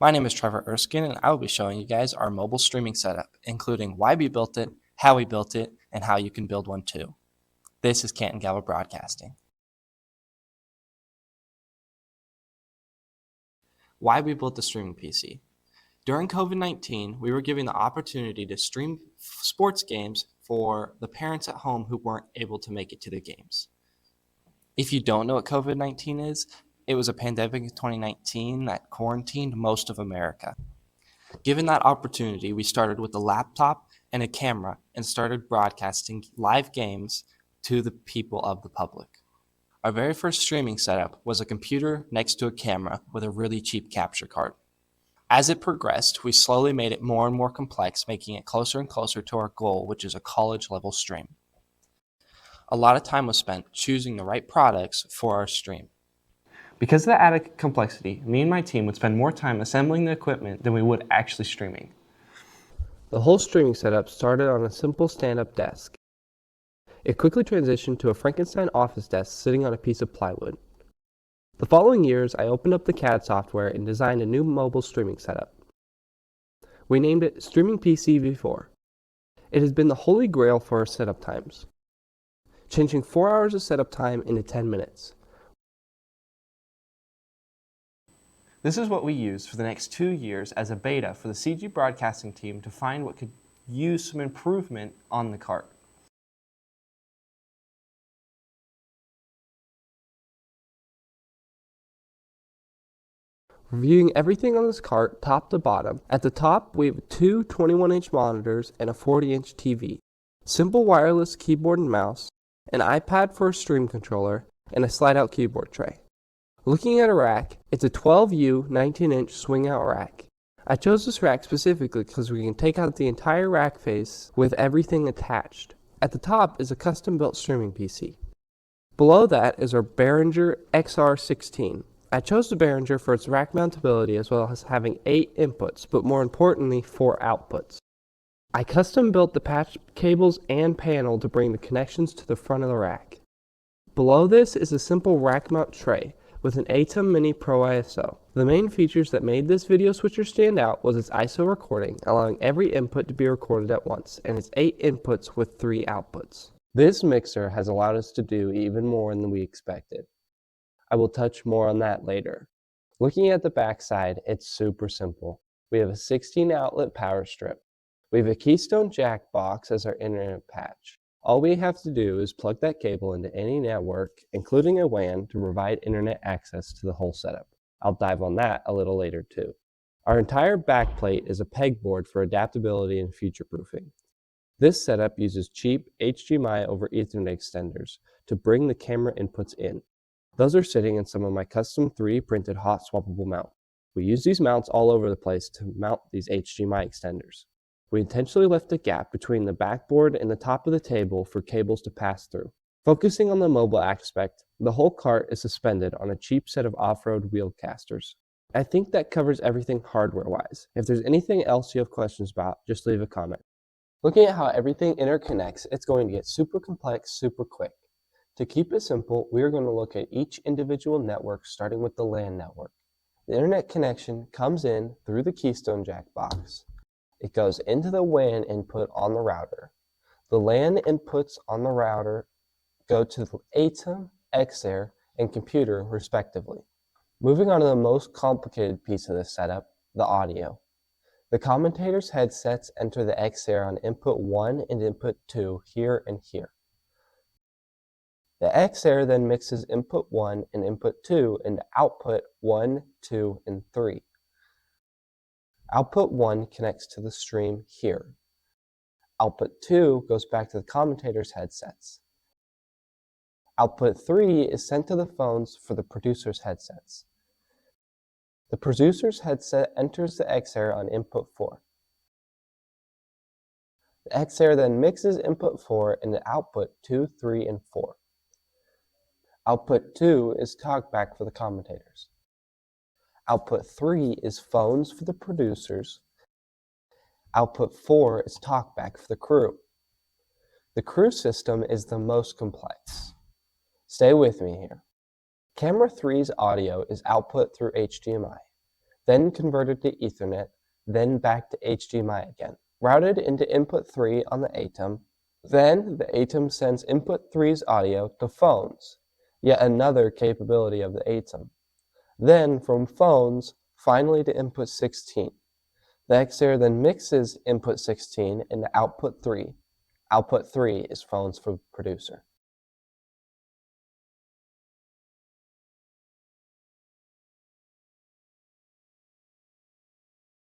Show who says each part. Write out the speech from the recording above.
Speaker 1: My name is Trevor Erskine, and I will be showing you guys our mobile streaming setup, including why we built it, how we built it, and how you can build one too. This is Canton-Galva Broadcasting. Why we built the streaming PC. During COVID-19, we were given the opportunity to stream sports games for the parents at home who weren't able to make it to the games. If you don't know what COVID-19 is, it was a pandemic in 2019 that quarantined most of America. Given that opportunity, we started with a laptop and a camera and started broadcasting live games to the people of the public. Our very first streaming setup was a computer next to a camera with a really cheap capture card. As it progressed, we slowly made it more and more complex, making it closer and closer to our goal, which is a college-level stream. A lot of time was spent choosing the right products for our stream.
Speaker 2: Because of the added complexity, me and my team would spend more time assembling the equipment than we would actually streaming.
Speaker 3: The whole streaming setup started on a simple stand-up desk. It quickly transitioned to a Frankenstein office desk sitting on a piece of plywood. The following years, I opened up the CAD software and designed a new mobile streaming setup. We named it Streaming PC V4. It has been the holy grail for our setup times, changing 4 hours of setup time into 10 minutes.
Speaker 2: This is what we used for the next 2 years as a beta for the CG broadcasting team to find what could use some improvement on the cart.
Speaker 3: Reviewing everything on this cart top to bottom, at the top we have two 21-inch monitors and a 40-inch TV, simple wireless keyboard and mouse, an iPad for a stream controller, and a slide-out keyboard tray. Looking at a rack, it's a 12U 19-inch swing-out rack. I chose this rack specifically because we can take out the entire rack face with everything attached. At the top is a custom-built streaming PC. Below that is our Behringer XR16. I chose the Behringer for its rack mountability as well as having 8 inputs, but more importantly 4 outputs. I custom built the patch cables and panel to bring the connections to the front of the rack. Below this is a simple rack mount tray with an ATEM Mini Pro ISO. The main features that made this video switcher stand out was its ISO recording, allowing every input to be recorded at once, and its 8 inputs with 3 outputs. This mixer has allowed us to do even more than we expected. I will touch more on that later. Looking at the back side, it's super simple. We have a 16 outlet power strip. We have a Keystone jack box as our internet patch. All we have to do is plug that cable into any network, including a WAN, to provide internet access to the whole setup. I'll dive on that a little later too. Our entire backplate is a pegboard for adaptability and future-proofing. This setup uses cheap HDMI over Ethernet extenders to bring the camera inputs in. Those are sitting in some of my custom 3D printed hot swappable mounts. We use these mounts all over the place to mount these HDMI extenders. We intentionally left a gap between the backboard and the top of the table for cables to pass through. Focusing on the mobile aspect, the whole cart is suspended on a cheap set of off-road wheel casters. I think that covers everything hardware-wise. If there's anything else you have questions about, just leave a comment. Looking at how everything interconnects, it's going to get super complex super quick. To keep it simple, we are going to look at each individual network starting with the LAN network. The internet connection comes in through the Keystone jack box. It goes into the WAN input on the router. The LAN inputs on the router go to the ATEM, XAir, and computer respectively. Moving on to the most complicated piece of this setup, the audio. The commentator's headsets enter the XAir on input 1 and input 2 here and here. The XAir then mixes input 1 and input 2 into output 1, 2, and 3. Output 1 connects to the stream here. Output 2 goes back to the commentator's headsets. Output 3 is sent to the phones for the producer's headsets. The producer's headset enters the XAir on input 4. The XAir then mixes input 4 into output 2, 3, and 4. Output 2 is talkback for the commentators. Output 3 is phones for the producers. Output 4 is talkback for the crew. The crew system is the most complex. Stay with me here. Camera 3's audio is output through HDMI. then converted to Ethernet, then back to HDMI again, routed into input 3 on the ATEM. Then the ATEM sends input 3's audio to phones, yet another capability of the ATEM. Then from phones, finally to input 16. The XR then mixes input 16 into output 3. Output 3 is phones for producer.